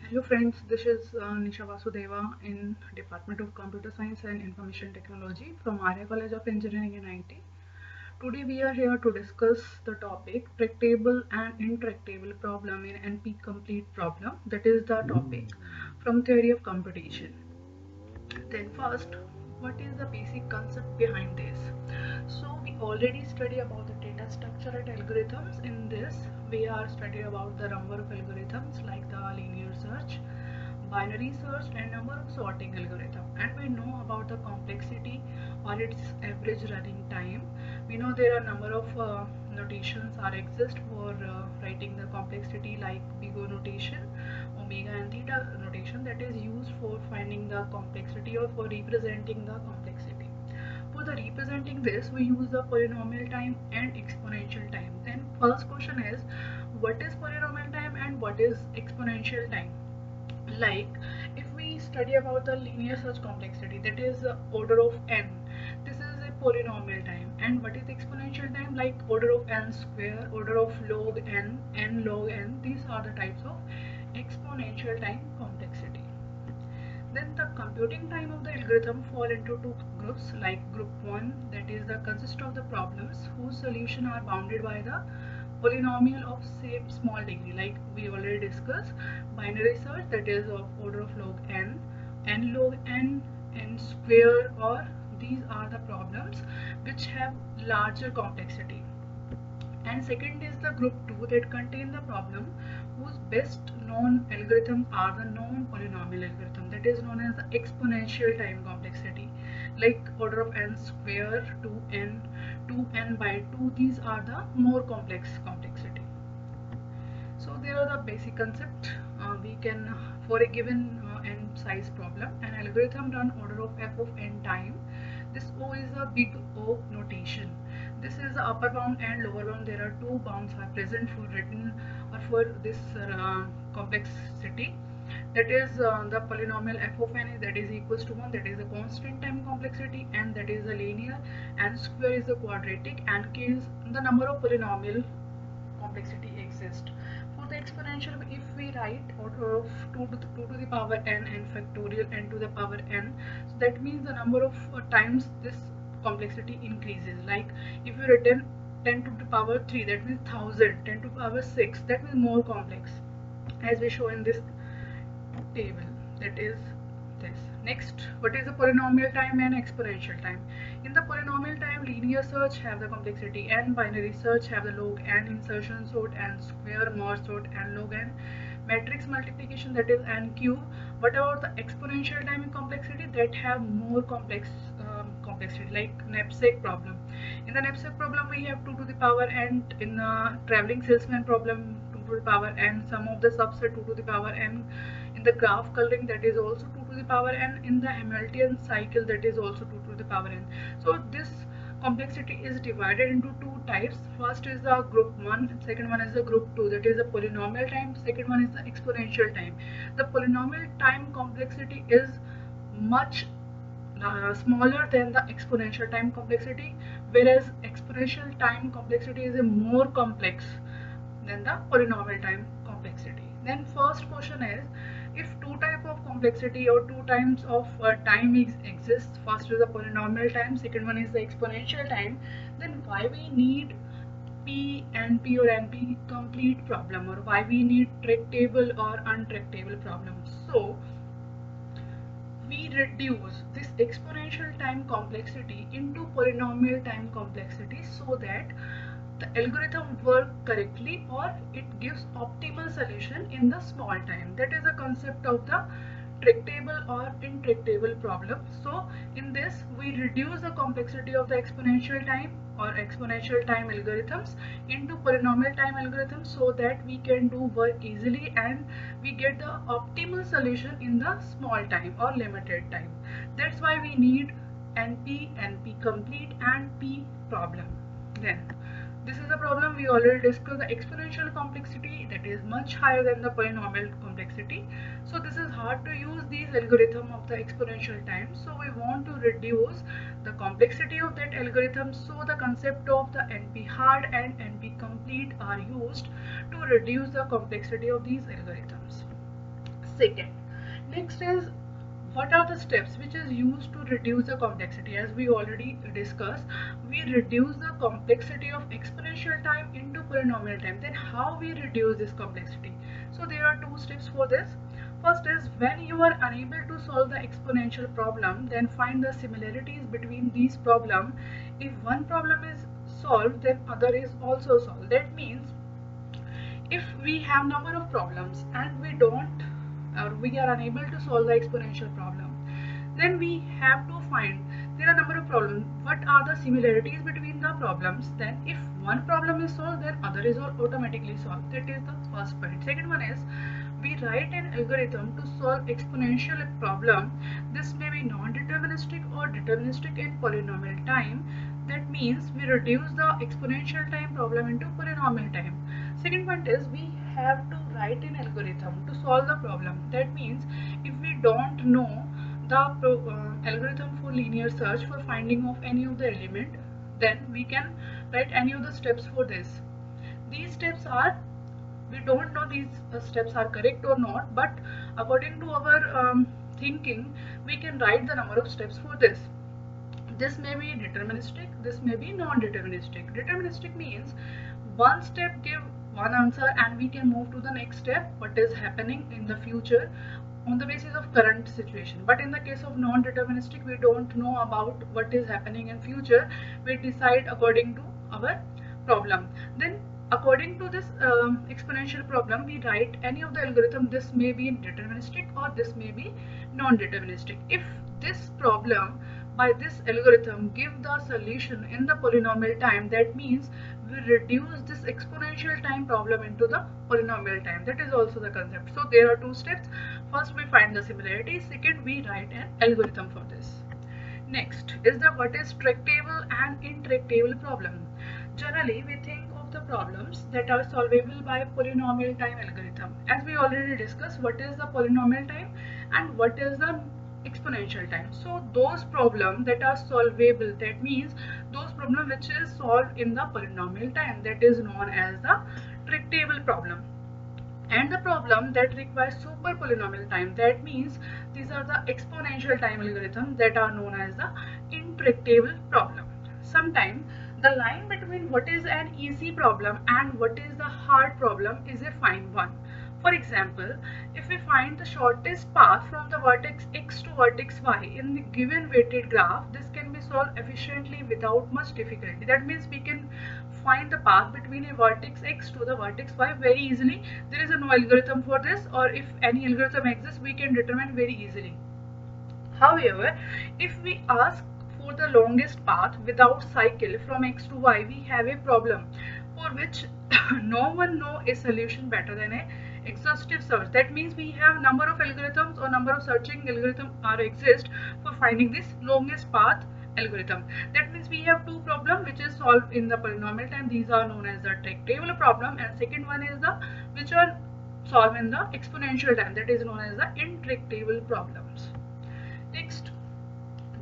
Hello friends, this is Nisha Vasudeva in Department of Computer Science and Information Technology from Arya College of Engineering in IT. Today we are here to discuss the topic tractable and intractable problem in NP complete problem. That is the topic from theory of computation. Then first, what is the basic concept behind this? So we already study about the data structure and algorithms. In this, we are studying about the number of algorithms like the linear search, binary search and number of sorting algorithm, and we know about the complexity or its average running time. We know there are number of notations are exist for writing the complexity like big O notation, omega and theta notation that is used for finding the complexity or for representing the complexity. For the representing this, we use the polynomial time and exponential time. Then first question is, what is polynomial time and what is exponential time? Like if we study about the linear search complexity, that is order of n, this is a polynomial time. And what is exponential time? Like order of n square, order of log n, n log n, these are the types of exponential time complexity. Then the computing time of the algorithm fall into two groups, like group 1, that is the consist of the problems whose solution are bounded by the polynomial of same small degree, like we already discussed. Binary search, that is of order of log n, n log n, n square, or these are the problems which have larger complexity. And second is the group 2 that contain the problem whose best known algorithms are the known polynomial algorithm, that is known as the exponential time complexity, like order of n square, 2n, 2n by 2, these are the more complex complexity. So there are the basic concept. We can, for a given n size problem, an algorithm run order of f of n time. This O is a big O notation. This is the upper bound and lower bound. There are two bounds are present for written or for this complexity. That is the polynomial f of n, that is equals to 1, that is the constant time complexity, and that is the linear, and square is the quadratic, and k is the number of polynomial complexity exist. For the exponential, if we write order of 2 to the power n and factorial n to the power n, so that means the number of times this complexity increases. Like if you written 10 to the power 3, that means 1000, 10 to the power 6, that means more complex, as we show in this table, that is this. Next, what is the polynomial time and exponential time? In the polynomial time, linear search have the complexity n, binary search have the log n, insertion sort n square, merge sort n log n, matrix multiplication, that is n cube. What about the exponential time and complexity? That have more complex complexity, like knapsack problem. In the knapsack problem, we have 2 to the power n. In the traveling salesman problem, 2 to the power n. Some of the subset 2 to the power n. In the graph coloring, that is also 2 to the power n. In the Hamiltonian cycle, that is also 2 to the power n. So this complexity is divided into two types. First is the group 1, second one is the group 2, that is the polynomial time, second one is the exponential time. The polynomial time complexity is much smaller than the exponential time complexity, whereas exponential time complexity is a more complex than the polynomial time complexity. Then first question is, if two type of complexity or two times of time exists, first is the polynomial time, second one is the exponential time, then why we need P, NP or NP complete problem, or why we need tractable or untractable problems? So we reduce this exponential time complexity into polynomial time complexity so that the algorithm work correctly or it gives optimal solution in the small time. That is the concept of the tractable or intractable problem. So in this we reduce the complexity of the exponential time or exponential time algorithms into polynomial time algorithms so that we can do work easily and we get the optimal solution in the small time or limited time. That's why we need NP, NP complete and P problem. Then this is a problem we already discussed, the exponential complexity that is much higher than the polynomial complexity. So this is hard to use these algorithm of the exponential time. So we want to reduce the complexity of that algorithm. So the concept of the NP hard and NP complete are used to reduce the complexity of these algorithms. Second, next is what are the steps which is used to reduce the complexity. As we already discussed, we reduce the complexity of exponential time into polynomial time. Then how we reduce this complexity? So there are two steps for this. First is when you are unable to solve the exponential problem, then find the similarities between these problems. If one problem is solved, then other is also solved. That means if we have number of problems and we are unable to solve the exponential problem, then we have to find there are number of problems. What are the similarities between the problems? Then if one problem is solved, then other is automatically solved. That is the first point. Second one is we write an algorithm to solve exponential problem. This may be non-deterministic or deterministic in polynomial time. That means we reduce the exponential time problem into polynomial time. Second point is we have to write an algorithm to solve the problem. That means if we don't know the algorithm for linear search for finding of any of the element, then we can write any of the steps for this. These steps are, we don't know these steps are correct or not, but according to our thinking, we can write the number of steps for this. This may be deterministic, this may be non-deterministic. Deterministic means one step give one answer and we can move to the next step, what is happening in the future on the basis of current situation. But in the case of non-deterministic, we don't know about what is happening in future. We decide according to our problem. Then according to this exponential problem, we write any of the algorithm. This may be deterministic or this may be non-deterministic. If this problem by this algorithm give the solution in the polynomial time, that means we reduce this exponential time problem into the polynomial time. That is also the concept. So there are two steps. First we find the similarity, second we write an algorithm for this. Next is the what is tractable and intractable problem. Generally we think of the problems that are solvable by polynomial time algorithm. As we already discussed, what is the polynomial time and what is the exponential time. So those problems that are solvable, that means those problems which is solved in the polynomial time, that is known as the tractable problem. And the problem that requires super polynomial time, that means these are the exponential time algorithms that are known as the intractable problem. Sometimes the line between what is an easy problem and what is the hard problem is a fine one. For example, if we find the shortest path from the vertex x to vertex y in the given weighted graph, this can be solved efficiently without much difficulty. That means we can find the path between a vertex x to the vertex y very easily. There is no algorithm for this, or if any algorithm exists, we can determine very easily. However, if we ask for the longest path without cycle from x to y, we have a problem for which no one knows a solution better than a exhaustive search. That means we have number of algorithms or number of searching algorithms are exist for finding this longest path algorithm. That means we have two problems which is solved in the polynomial time. These are known as the tractable problem, and second one is the which are solved in the exponential time, that is known as the intractable problems. Next,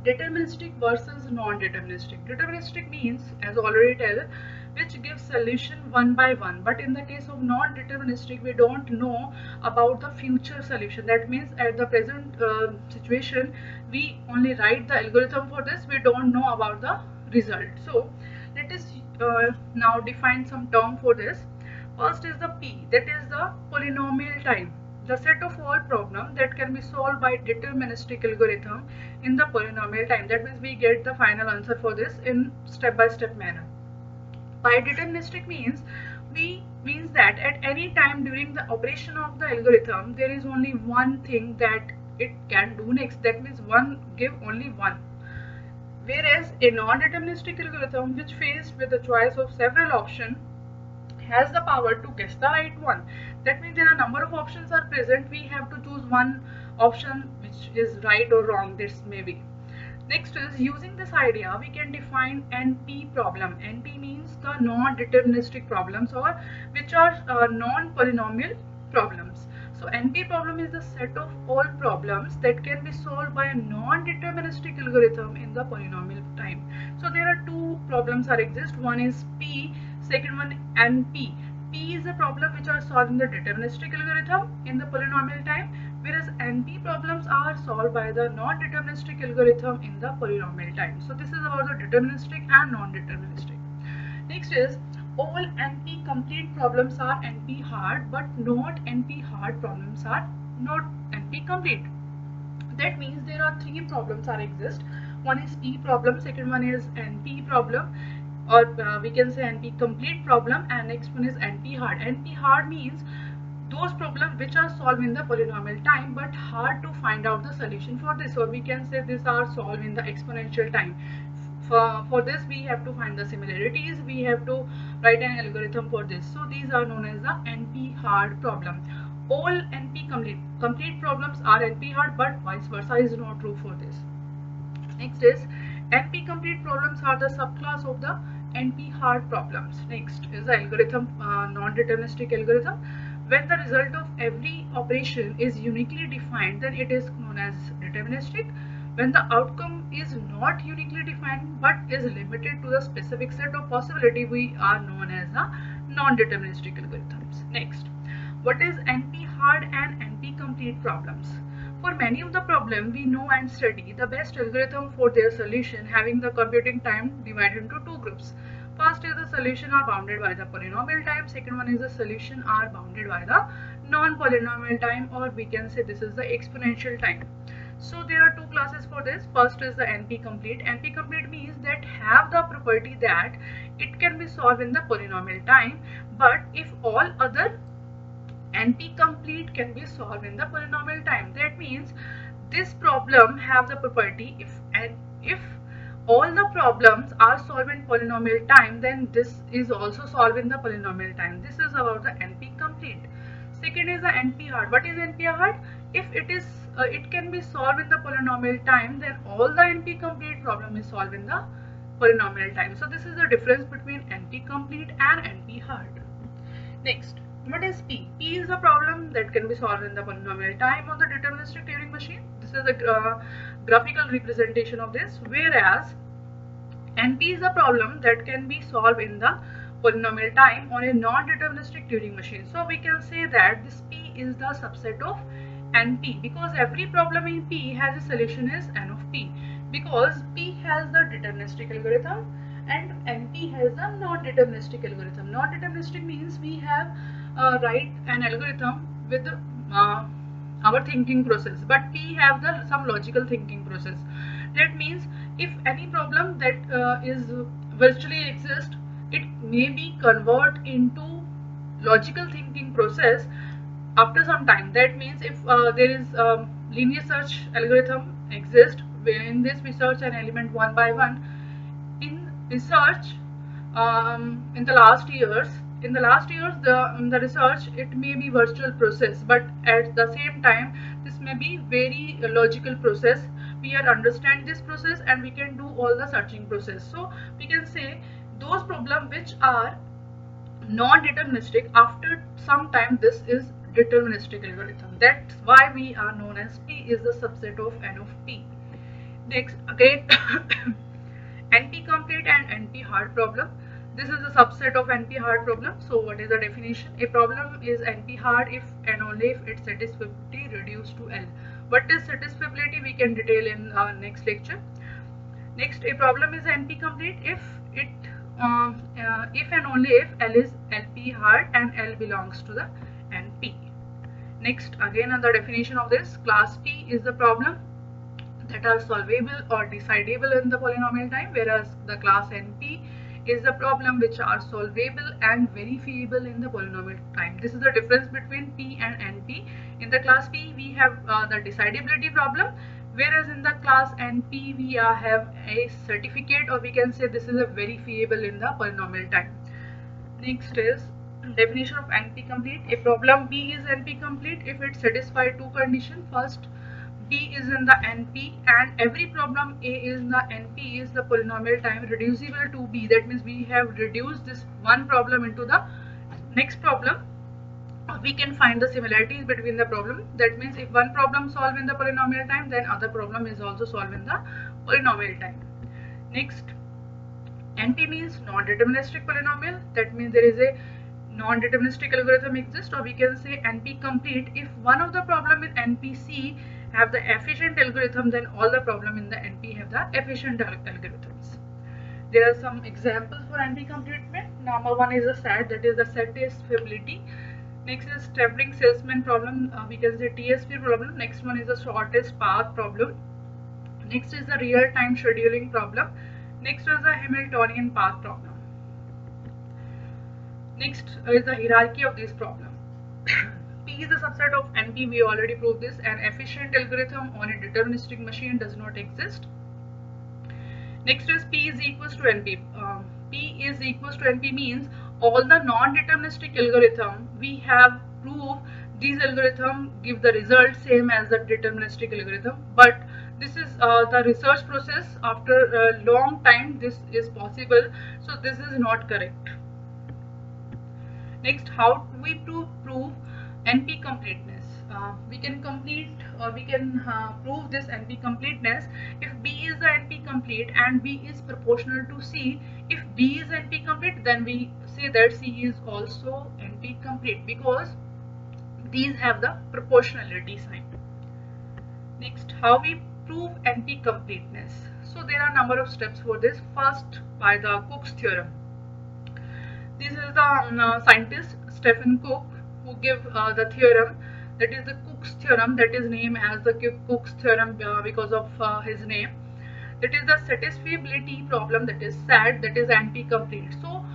deterministic versus non-deterministic. Deterministic means, as already tell, which gives solution one by one, but in the case of non-deterministic, we don't know about the future solution. That means at the present situation, we only write the algorithm for this, we don't know about the result. So let us now define some term for this. First is the P, that is the polynomial time, the set of all problems that can be solved by deterministic algorithm in the polynomial time. That means we get the final answer for this in step-by-step manner. By deterministic means that at any time during the operation of the algorithm, there is only one thing that it can do next. That means one give only one. Whereas a non-deterministic algorithm, which faced with the choice of several options, has the power to guess the right one. That means there are number of options are present. We have to choose one option which is right or wrong. This may be. Next is, using this idea, we can define NP problem. NP means the non-deterministic problems, or which are non-polynomial problems. So NP problem is the set of all problems that can be solved by a non-deterministic algorithm in the polynomial time. So there are two problems are exist. One is P, second one NP. P is a problem which are solved in the deterministic algorithm in the polynomial time, solved by the non-deterministic algorithm in the polynomial time. So this is about the deterministic and non-deterministic. Next is all NP complete problems are NP hard, but not NP hard problems are not NP complete. That means there are three problems are exist. One is P problem, second one is NP problem, or we can say NP complete problem, and next one is NP hard. NP hard means those problems which are solved in the polynomial time but hard to find out the solution for this, or we can say these are solved in the exponential time. For this we have to find the similarities, we have to write an algorithm for this. So these are known as the NP hard problem. All NP complete problems are NP hard, but vice versa is not true for this. Next is NP complete problems are the subclass of the NP hard problems. Next is the algorithm, non-deterministic algorithm. When the result of every operation is uniquely defined, then it is known as deterministic. When the outcome is not uniquely defined but is limited to the specific set of possibility, we are known as the non-deterministic algorithms. Next, what is NP hard and NP complete problems? For many of the problems we know and study the best algorithm for their solution, having the computing time divided into two groups. First is the solution are bounded by the polynomial time. Second one is the solution are bounded by the non-polynomial time, or we can say this is the exponential time. So there are two classes for this. First is the NP complete. NP complete means that have the property that it can be solved in the polynomial time, but if all other NP complete can be solved in the polynomial time. That means this problem have the property if all the problems are solved in polynomial time, then this is also solved in the polynomial time. This is about the NP complete. Second is the NP hard. What is NP hard? If it can be solved in the polynomial time, then all the NP complete problem is solved in the polynomial time. So this is the difference between NP complete and NP hard. Next, what is P? P is a problem that can be solved in the polynomial time on the deterministic Turing machine. This is a graphical representation of this, whereas NP is a problem that can be solved in the polynomial time on a non-deterministic Turing machine. So we can say that this P is the subset of NP, because every problem in P has a solution is N of P, because P has the deterministic algorithm and NP has the non-deterministic algorithm. Non-deterministic means we have write an algorithm with our thinking process, but P have the some logical thinking process. That means if any problem that is virtually exist, it may be convert into logical thinking process after some time. That means if there is linear search algorithm exist, in this we search an element one by one. In research, in the last years, the research, it may be virtual process, but at the same time this may be very logical process. We are understand this process and we can do all the searching process. So we can say those problems which are non-deterministic, after some time this is deterministic algorithm. That's why we are known as P is the subset of N of P. Next, again NP complete and NP hard problem. This is a subset of NP hard problem. So what is the definition? A problem is NP hard if and only if its satisfiability reduced to L. What is satisfiability we can detail in our next lecture. Next, a problem is NP complete if and only if L is LP hard and L belongs to the NP. Next, again on the definition of this, class P is the problem that are solvable or decidable in the polynomial time, whereas the class NP is the problem which are solvable and verifiable in the polynomial time. This is the difference between P and NP. In the class P we have the decidability problem, whereas in the class NP we have a certificate, or we can say this is a verifiable in the polynomial time. Next is definition of NP complete. A problem B is NP complete if it satisfies two conditions. First, B is in the NP and every problem A is in the NP is the polynomial time reducible to B. That means we have reduced this one problem into the next problem. We can find the similarities between the problem. That means if one problem solved in the polynomial time, then other problem is also solved in the polynomial time. Next, NP means non-deterministic polynomial. That means there is a non-deterministic algorithm exists, or we can say NP complete if one of the problem in NPC have the efficient algorithm, then all the problem in the NP have the efficient algorithms. There are some examples for NP completeness. Number one is the SAT, that is the set test feasibility. Next is traveling salesman problem, we can say TSP problem. Next one is the shortest path problem. Next is the real-time scheduling problem. Next is the Hamiltonian path problem. Next is the hierarchy of this problem. P is a subset of NP, we already proved this. An efficient algorithm on a deterministic machine does not exist. Next is P is equals to NP. P is equals to NP means all the non-deterministic algorithm we have proved, these algorithms give the result same as the deterministic algorithm, but this is the research process. After a long time this is possible, so this is not correct. Next, how do we prove NP completeness? We can prove this NP completeness if B is the NP complete and B is proportional to C. If B is NP complete, then we say that C is also NP complete because these have the proportionality sign. Next, how we prove NP completeness? So there are a number of steps for this. First, by the Cook's theorem. This is the scientist Stephen Cook who give the theorem, that is the Cook's theorem, that is named as the Cook's theorem because of his name. That is the satisfiability problem, that is SAT, that is NP complete. So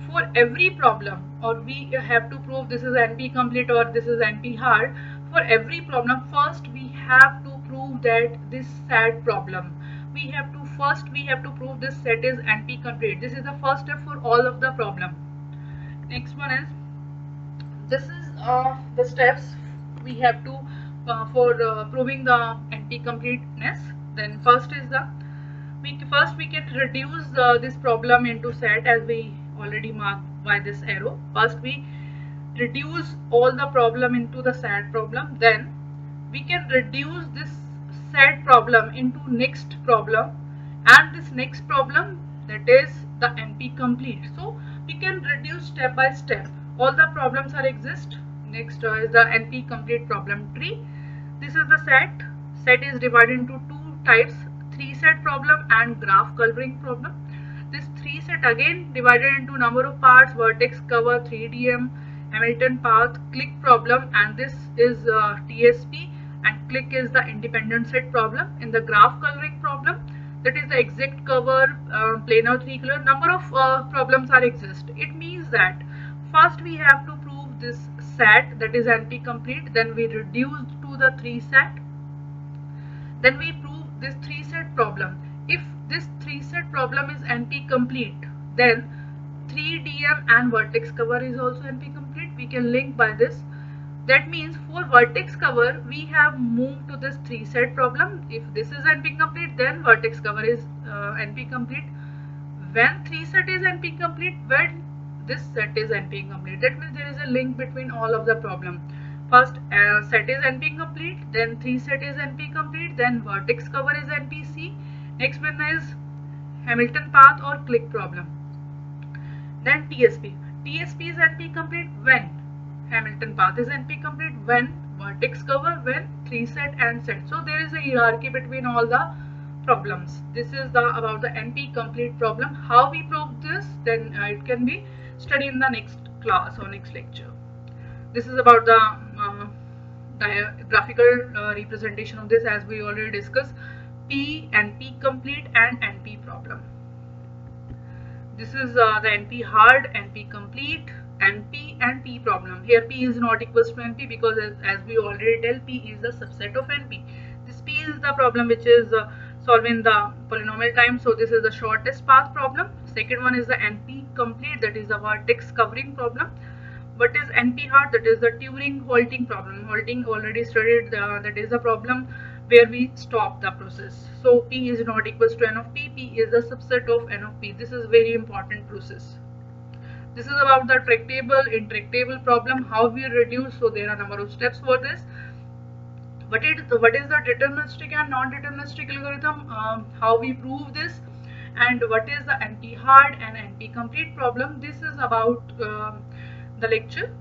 for every problem, or we have to prove this is NP complete or this is NP hard, for every problem first we have to prove that this SAT problem, we have to prove this set is NP complete. This is the first step for all of the problem. Next one is, this is the steps we have to for proving the NP completeness. Then first is the we can reduce this problem into set, as we already marked by this arrow. First we reduce all the problem into the SAT problem, then we can reduce this SAT problem into next problem, and this next problem, that is the NP complete. So we can reduce step by step. All the problems are exist. Next is the NP complete problem tree. This is the SAT. SAT is divided into two types: 3-set problem and graph coloring problem. This 3-set again divided into number of parts: vertex cover, 3DM, Hamilton path, click problem, and this is TSP, and click is the independent set problem. In the graph coloring problem, that is the exact cover, planar 3 color, number of problems are exist. It means that first we have to prove this SAT, that is NP complete, then we reduce to the 3-set, then we prove this 3-set problem. If this 3-set problem is NP complete, then 3DM and vertex cover is also NP complete. We can link by this. That means for vertex cover we have moved to this 3-set problem. If this is NP complete, then vertex cover is NP complete. When 3-set is NP complete, when this set is NP complete. That means there is a link between all of the problem. First set is NP complete, then 3-set is NP complete, then vertex cover is NPC. Next one is Hamilton path or click problem. Then TSP. TSP is NP complete when Hamilton path is NP complete, when vertex cover, when 3-set and set. So there is a hierarchy between all the problems. This is about the NP complete problem. How we prove this, then it can be studied in the next class or next lecture. This is about the graphical representation of this, as we already discussed. P, NP complete and NP problem. This is the NP hard, NP complete, NP and P problem. Here P is not equals to NP because as we already tell, P is the subset of NP. This P is the problem which is solving the polynomial time. So this is the shortest path problem. Second one is the NP complete, that is the vertex covering problem. What is NP hard? That is the Turing halting problem. Halting already studied, that is the problem where we stop the process. So P is not equals to N of P. P is the subset of N of P. This is very important process. This is about the tractable, intractable problem, how we reduce. So there are a number of steps for this. What is the deterministic and non-deterministic algorithm? How we prove this, and what is the NP hard and NP complete problem? This is about the lecture